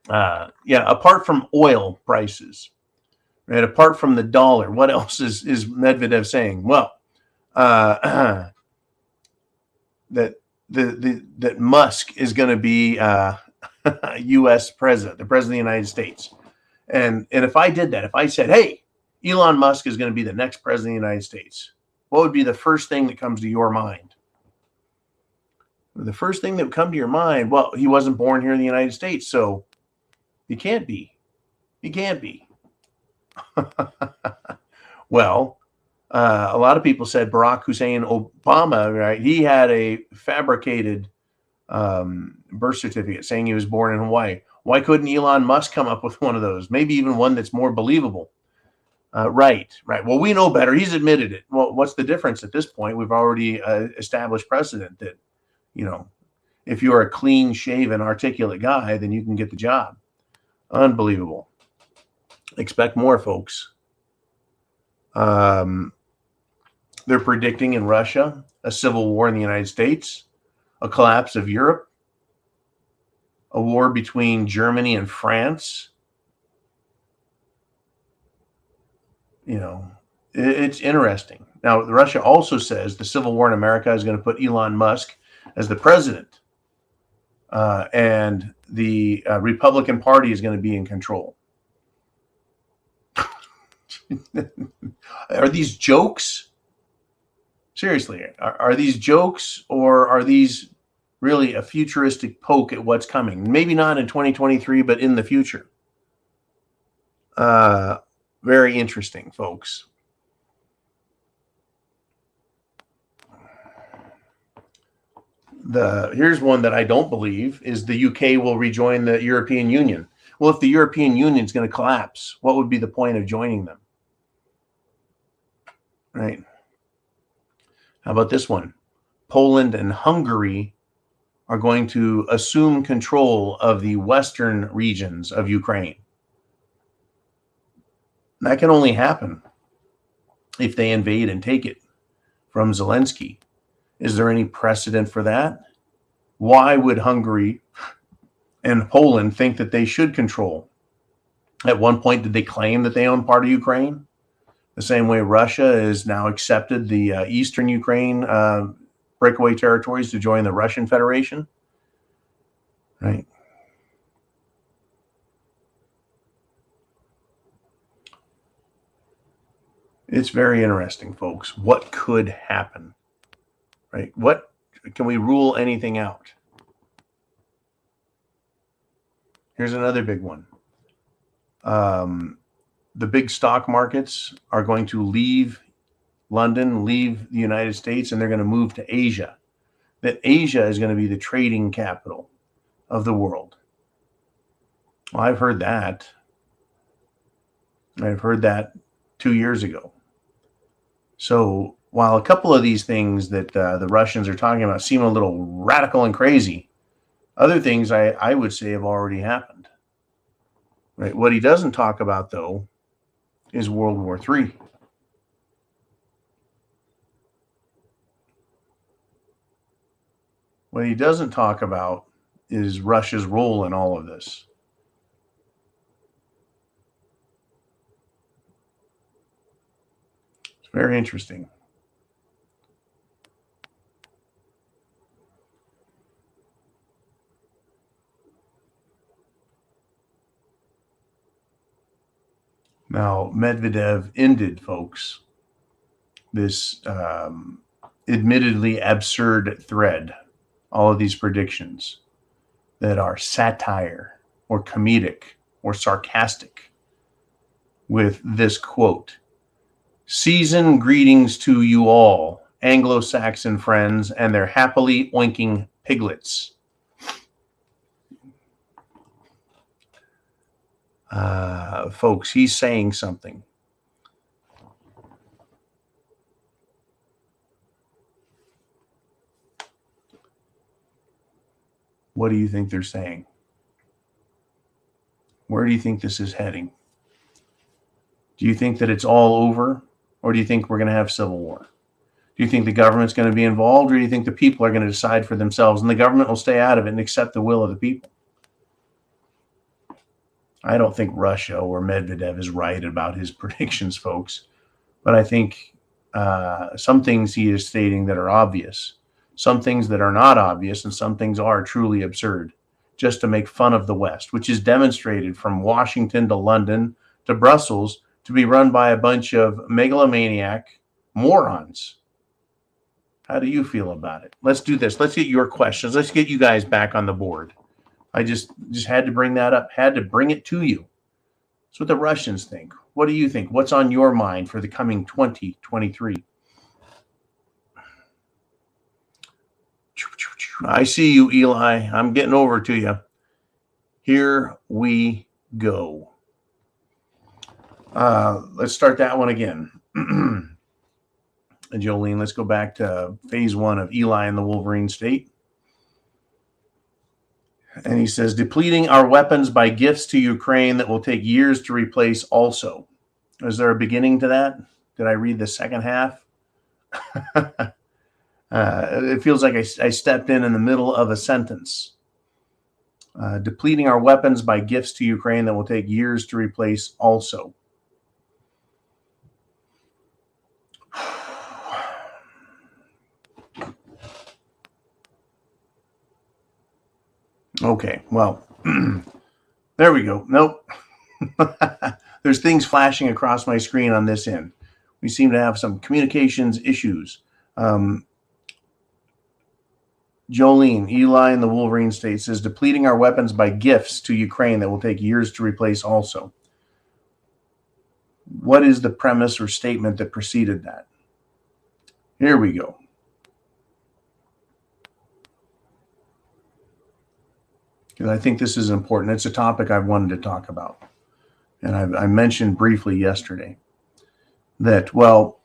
Apart from oil prices, right? Apart from the dollar, what else is Medvedev saying? Well, that Musk is going to be U.S. president, the president of the United States. And if I did that, if I said, hey, Elon Musk is going to be the next president of the United States, what would be the first thing that comes to your mind? The first thing that would come to your mind, well, he wasn't born here in the United States, so he can't be. He can't be. Well, a lot of people said Barack Hussein Obama, right? He had a fabricated birth certificate saying he was born in Hawaii. Why couldn't Elon Musk come up with one of those? Maybe even one that's more believable. Right. Well, we know better. He's admitted it. Well, what's the difference at this point? We've already established precedent that, if you're a clean shaven, articulate guy, then you can get the job. Unbelievable. Expect more, folks. They're predicting in Russia a civil war in the United States, a collapse of Europe, a war between Germany and France. You know, it's interesting. Now, Russia also says the civil war in America is going to put Elon Musk as the president, and the Republican Party is going to be in control. Are these jokes? Seriously, are these jokes, or are these really a futuristic poke at what's coming? Maybe not in 2023, but in the future. Very interesting, folks. Here's one that I don't believe is the UK will rejoin the European Union. Well, if the European Union is going to collapse, what would be the point of joining them? Right. How about this one? Poland and Hungary are going to assume control of the western regions of Ukraine. That can only happen if they invade and take it from Zelensky. Is there any precedent for that? Why would Hungary and Poland think that they should control? At one point, did they claim that they own part of Ukraine? The same way Russia has now accepted the eastern Ukraine breakaway territories to join the Russian Federation, right? It's very interesting, folks. What could happen, right? What can we rule anything out? Here's another big one. The big stock markets are going to leave London, leave the United States, and they're going to move to Asia. That Asia is going to be the trading capital of the world. Well, I've heard that. I've heard that 2 years ago. So while a couple of these things that the Russians are talking about seem a little radical and crazy, other things I would say have already happened. Right? What he doesn't talk about, though, is World War III. What he doesn't talk about is Russia's role in all of this. It's very interesting. Now, Medvedev ended, folks, this admittedly absurd thread, all of these predictions that are satire or comedic or sarcastic, with this quote: "Season greetings to you all, Anglo-Saxon friends and their happily oinking piglets." Folks, he's saying something. What do you think they're saying? Where do you think this is heading? Do you think that it's all over, or do you think we're going to have civil war? Do you think the government's going to be involved, or do you think the people are going to decide for themselves and the government will stay out of it and accept the will of the people? I don't think Russia or Medvedev is right about his predictions, folks. But I think some things he is stating that are obvious, some things that are not obvious, and some things are truly absurd, just to make fun of the West, which is demonstrated from Washington to London to Brussels to be run by a bunch of megalomaniac morons. How do you feel about it? Let's do this. Let's get your questions. Let's get you guys back on the board. I just had to bring that up, had to bring it to you. That's what the Russians think. What do you think? What's on your mind for the coming 2023? I see you, Eli. I'm getting over to you. Here we go. Let's start that one again. And Jolene, let's go back to phase 1 of Eli and the Wolverine State. And he says, depleting our weapons by gifts to Ukraine that will take years to replace also. Is there a beginning to that? Did I read the second half? It feels like I stepped in the middle of a sentence. Depleting our weapons by gifts to Ukraine that will take years to replace also. Okay, well, there we go. Nope. There's things flashing across my screen on this end. We seem to have some communications issues. Jolene, Eli in the Wolverine State says, depleting our weapons by gifts to Ukraine that will take years to replace also. What is the premise or statement that preceded that? Here we go. Because I think this is important. It's a topic I've wanted to talk about. And I mentioned briefly yesterday that, well,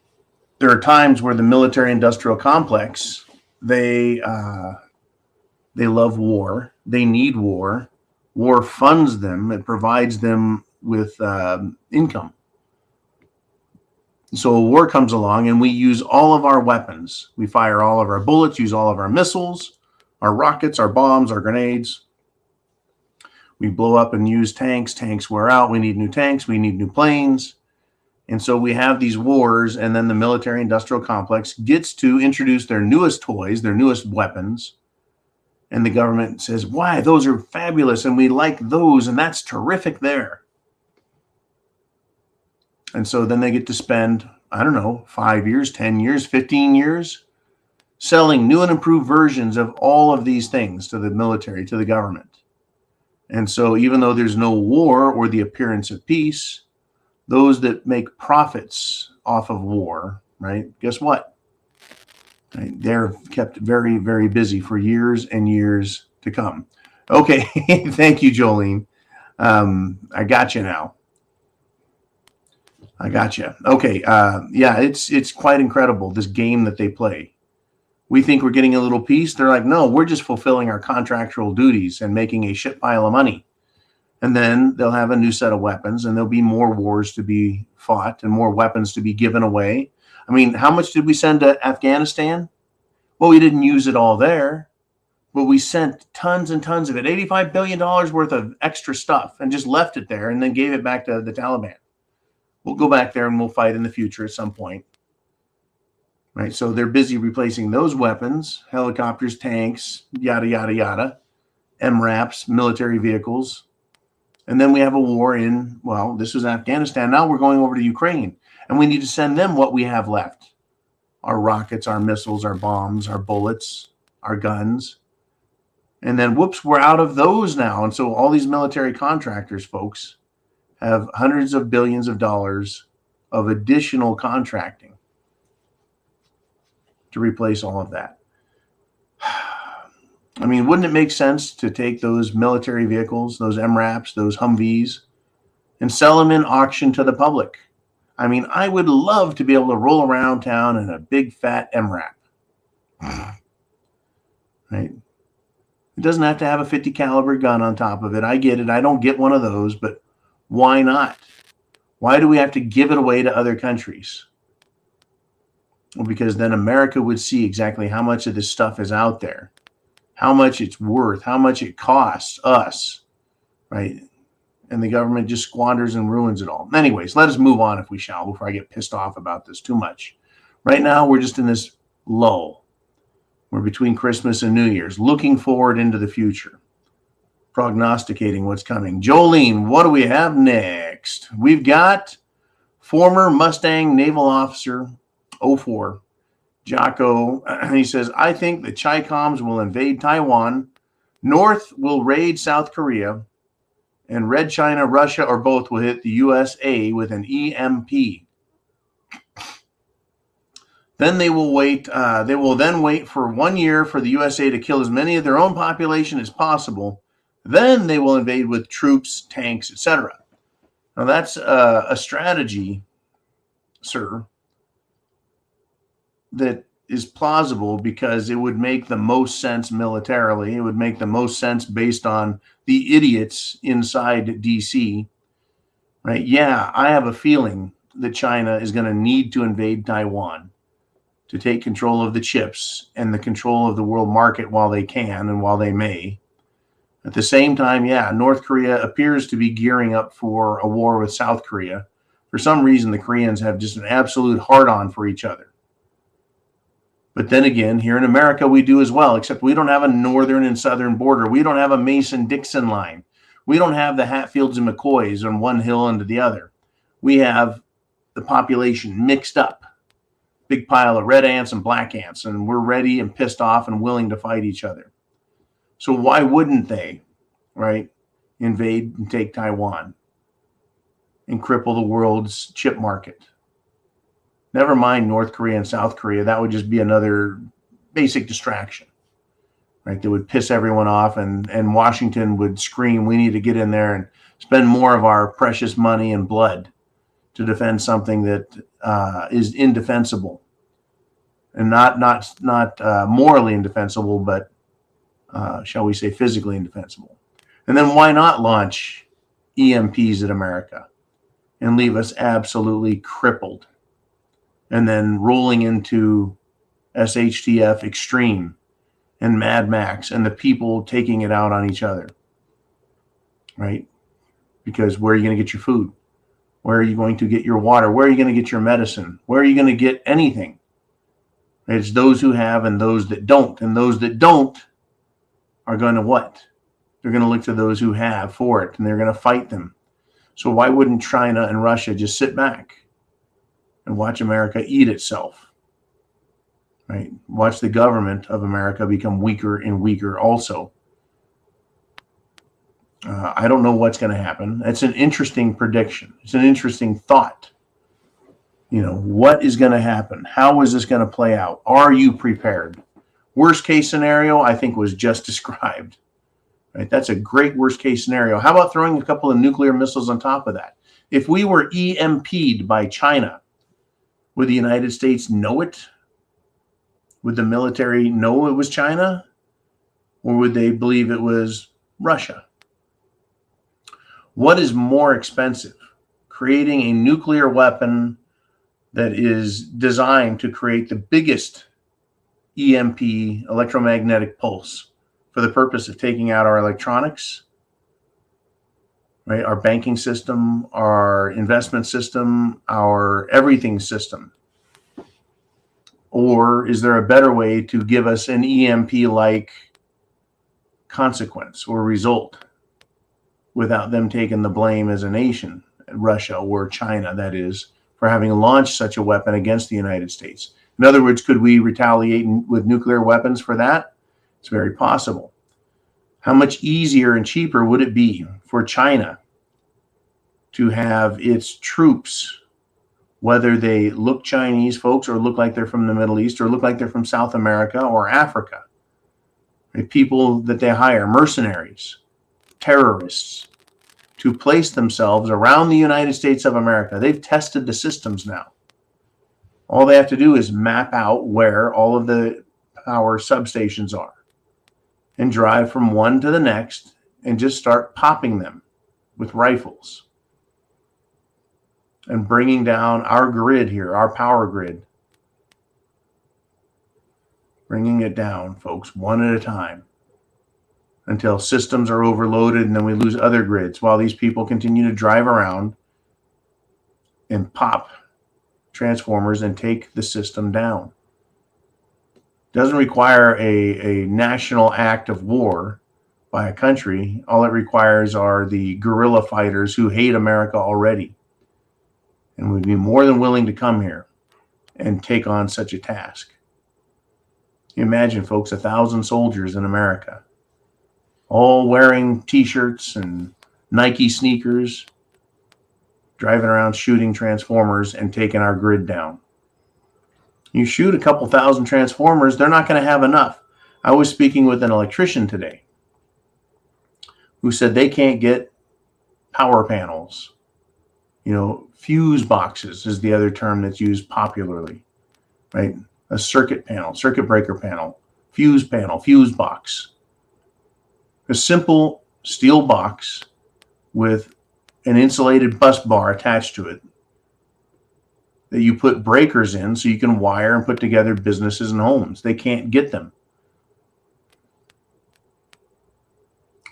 there are times where the military-industrial complex, they love war. They need war. War funds them. It provides them with income. So a war comes along and we use all of our weapons. We fire all of our bullets, use all of our missiles, our rockets, our bombs, our grenades. We blow up and use tanks. Tanks wear out. We need new tanks. We need new planes. And so we have these wars, and then the military-industrial complex gets to introduce their newest toys, their newest weapons, and the government says, why, those are fabulous, and we like those, and that's terrific there. And so then they get to spend, I don't know, 5 years, 10 years, 15 years, selling new and improved versions of all of these things to the military, to the government. And so even though there's no war or the appearance of peace, those that make profits off of war, right, guess what? Right, they're kept very, very busy for years and years to come. Okay, thank you, Jolene. I got you now. I got you. Okay, yeah, it's quite incredible, this game that they play. We think we're getting a little peace. They're like, no, we're just fulfilling our contractual duties and making a shit pile of money. And then they'll have a new set of weapons, and there'll be more wars to be fought and more weapons to be given away. I mean, how much did we send to Afghanistan? Well, we didn't use it all there, but we sent tons and tons of it, $85 billion worth of extra stuff, and just left it there and then gave it back to the Taliban. We'll go back there and we'll fight in the future at some point. Right, so they're busy replacing those weapons, helicopters, tanks, yada, yada, yada, MRAPs, military vehicles. And then we have a war in, well, this was Afghanistan. Now we're going over to Ukraine, and we need to send them what we have left. Our rockets, our missiles, our bombs, our bullets, our guns. And then, whoops, we're out of those now. And so all these military contractors, folks, have hundreds of billions of dollars of additional contracting to replace all of that. I mean, wouldn't it make sense to take those military vehicles, those MRAPs, those Humvees, and sell them in auction to the public? I mean, I would love to be able to roll around town in a big fat MRAP. Right? It doesn't have to have a 50 caliber gun on top of it. I get it. I don't get one of those, but why not? Why do we have to give it away to other countries? Well, because then America would see exactly how much of this stuff is out there, how much it's worth, how much it costs us, right? And the government just squanders and ruins it all. Anyways, let us move on, if we shall, before I get pissed off about this too much. Right now, we're just in this lull. We're between Christmas and New Year's, looking forward into the future, prognosticating what's coming. Jolene, what do we have next? We've got former Mustang naval officer 04, Jocko. He says, I think the Chi-Coms will invade Taiwan, North will raid South Korea, and Red China, Russia, or both will hit the USA with an EMP. Then they will wait. They will then wait for 1 year for the USA to kill as many of their own population as possible. Then they will invade with troops, tanks, etc. Now that's a strategy, sir, that is plausible because it would make the most sense militarily. It would make the most sense based on the idiots inside DC, right? Yeah, I have a feeling that China is going to need to invade Taiwan to take control of the chips and the control of the world market while they can and while they may. At the same time, yeah, North Korea appears to be gearing up for a war with South Korea. For some reason, the Koreans have just an absolute hard-on for each other. But then again, here in America, we do as well, except we don't have a northern and southern border. We don't have a Mason-Dixon line. We don't have the Hatfields and McCoys on one hill into the other. We have the population mixed up. Big pile of red ants and black ants, and we're ready and pissed off and willing to fight each other. So why wouldn't they, right, invade and take Taiwan and cripple the world's chip market? Never mind North Korea and South Korea. That would just be another basic distraction, right? That would piss everyone off, and Washington would scream, we need to get in there and spend more of our precious money and blood to defend something that is indefensible, and not morally indefensible, but shall we say physically indefensible. And then why not launch EMPs at America and leave us absolutely crippled, and then rolling into SHTF Extreme and Mad Max and the people taking it out on each other, right? Because where are you going to get your food? Where are you going to get your water? Where are you going to get your medicine? Where are you going to get anything? It's those who have and those that don't. And those that don't are going to what? They're going to look to those who have for it, and they're going to fight them. So why wouldn't China and Russia just sit back and watch America eat itself? Right? Watch the government of America become weaker and weaker also. I don't know what's going to happen. It's an interesting prediction. It's an interesting thought. You know, what is going to happen? How is this going to play out? Are you prepared? Worst case scenario, I think, was just described. Right? That's a great worst case scenario. How about throwing a couple of nuclear missiles on top of that? If we were EMP'd by China, would the United States know it? Would the military know it was China? Or would they believe it was Russia? What is more expensive? Creating a nuclear weapon that is designed to create the biggest EMP, electromagnetic pulse, for the purpose of taking out our electronics, right? Our banking system, our investment system, our everything system. Or is there a better way to give us an EMP-like consequence or result without them taking the blame as a nation, Russia or China, that is, for having launched such a weapon against the United States? In other words, could we retaliate with nuclear weapons for that? It's very possible. How much easier and cheaper would it be for China to have its troops, whether they look Chinese, folks, or look like they're from the Middle East, or look like they're from South America or Africa, right? People that they hire, mercenaries, terrorists, to place themselves around the United States of America. They've tested the systems now. All they have to do is map out where all of the power substations are and drive from one to the next and just start popping them with rifles and bringing down our grid here, our power grid. Bringing it down, folks, one at a time, until systems are overloaded, and then we lose other grids while these people continue to drive around and pop transformers and take the system down. Doesn't require a national act of war by a country. All it requires are the guerrilla fighters who hate America already and would be more than willing to come here and take on such a task. Imagine, folks, 1,000 soldiers in America, all wearing T-shirts and Nike sneakers, driving around shooting transformers and taking our grid down. You shoot a couple thousand transformers, they're not going to have enough. I was speaking with an electrician today who said they can't get power panels. You know, fuse boxes is the other term that's used popularly, right? A circuit panel, circuit breaker panel, fuse box. A simple steel box with an insulated bus bar attached to it that you put breakers in so you can wire and put together businesses and homes. They can't get them.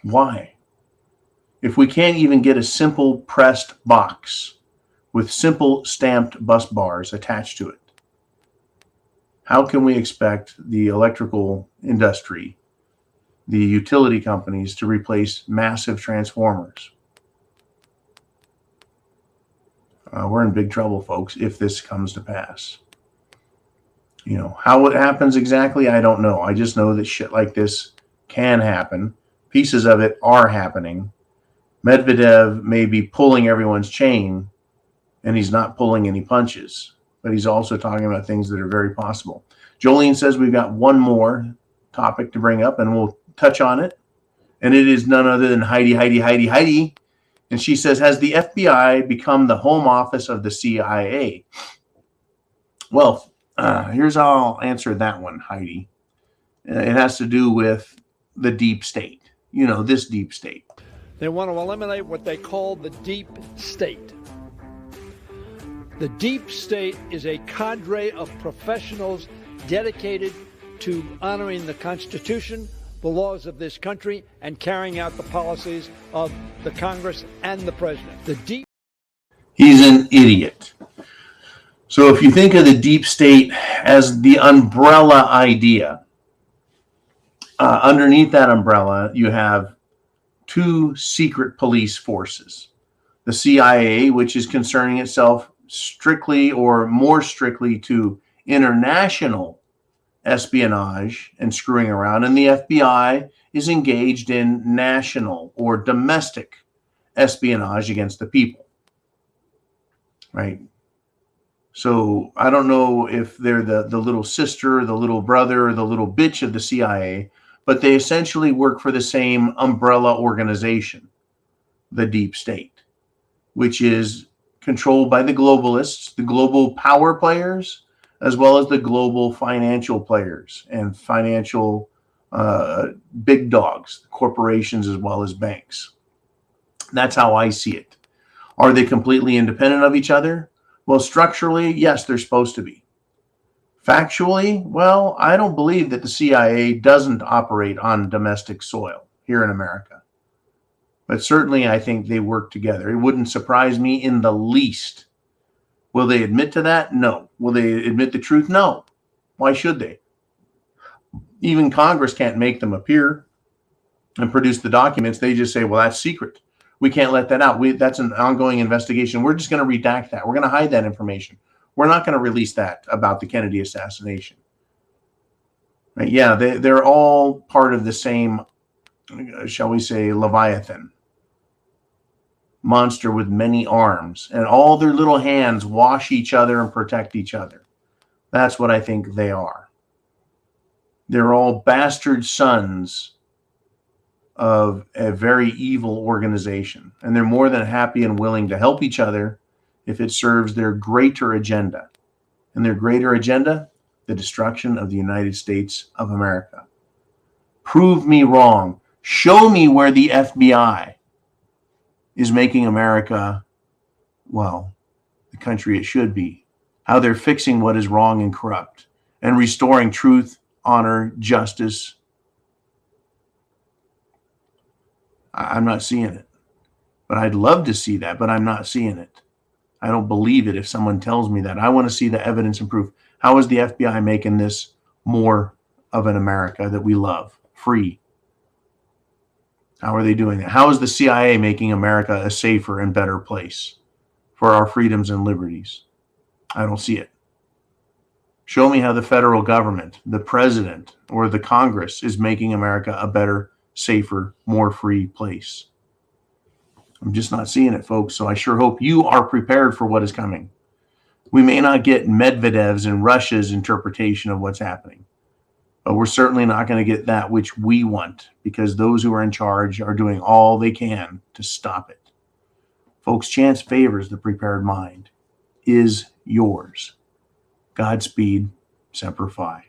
Why? If we can't even get a simple pressed box with simple stamped bus bars attached to it, how can we expect the electrical industry, the utility companies, to replace massive transformers? We're in big trouble, folks, if this comes to pass. How it happens exactly, I don't know. I just know that shit like this can happen. Pieces of it are happening. Medvedev may be pulling everyone's chain, and he's not pulling any punches, but he's also talking about things that are very possible. Jolene says we've got one more topic to bring up, and we'll touch on it. And it is none other than Heidi. And she says, has the FBI become the home office of the CIA? Well, here's how I'll answer that one, Heidi. It has to do with the deep state. This deep state. They want to eliminate what they call the deep state. The deep state is a cadre of professionals dedicated to honoring the Constitution, the laws of this country, and carrying out the policies of the Congress and the President. He's an idiot. So if you think of the deep state as the umbrella idea, underneath that umbrella, you have two secret police forces. The CIA, which is concerning itself strictly or more strictly to international espionage and screwing around, and the FBI is engaged in national or domestic espionage against the people, right? So I don't know if they're the little sister, the little brother, or the little bitch of the CIA, but they essentially work for the same umbrella organization, the deep state, which is controlled by the globalists, the global power players, as well as the global financial players and financial big dogs, corporations, as well as banks. That's how I see it. Are they completely independent of each other? Well, structurally, yes, they're supposed to be. Factually, well, I don't believe that the CIA doesn't operate on domestic soil here in America. But certainly, I think they work together. It wouldn't surprise me in the least. Will they admit to that? No. Will they admit the truth? No. Why should they? Even Congress can't make them appear and produce the documents. They just say, well, that's secret. We can't let that out. That's an ongoing investigation. We're just going to redact that. We're going to hide that information. We're not going to release that about the Kennedy assassination. Right? Yeah, they're all part of the same, shall we say, Leviathan. Monster with many arms, and all their little hands wash each other and protect each other. That's what I think they are. They're all bastard sons of a very evil organization, and they're more than happy and willing to help each other if it serves their greater agenda. And their greater agenda, the destruction of the United States of America. Prove me wrong. Show me where the FBI is making America, well, the country it should be. How they're fixing what is wrong and corrupt and restoring truth, honor, justice. I'm not seeing it. But I'd love to see that, but I'm not seeing it. I don't believe it if someone tells me that. I want to see the evidence and proof. How is the FBI making this more of an America that we love, free? How are they doing that? How is the CIA making America a safer and better place for our freedoms and liberties? I don't see it. Show me how the federal government, the president, or the Congress is making America a better, safer, more free place. I'm just not seeing it, folks. So I sure hope you are prepared for what is coming. We may not get Medvedev's and Russia's interpretation of what's happening, but we're certainly not going to get that which we want, because those who are in charge are doing all they can to stop it. Folks, chance favors the prepared mind. Is yours. Godspeed. Semper Fi.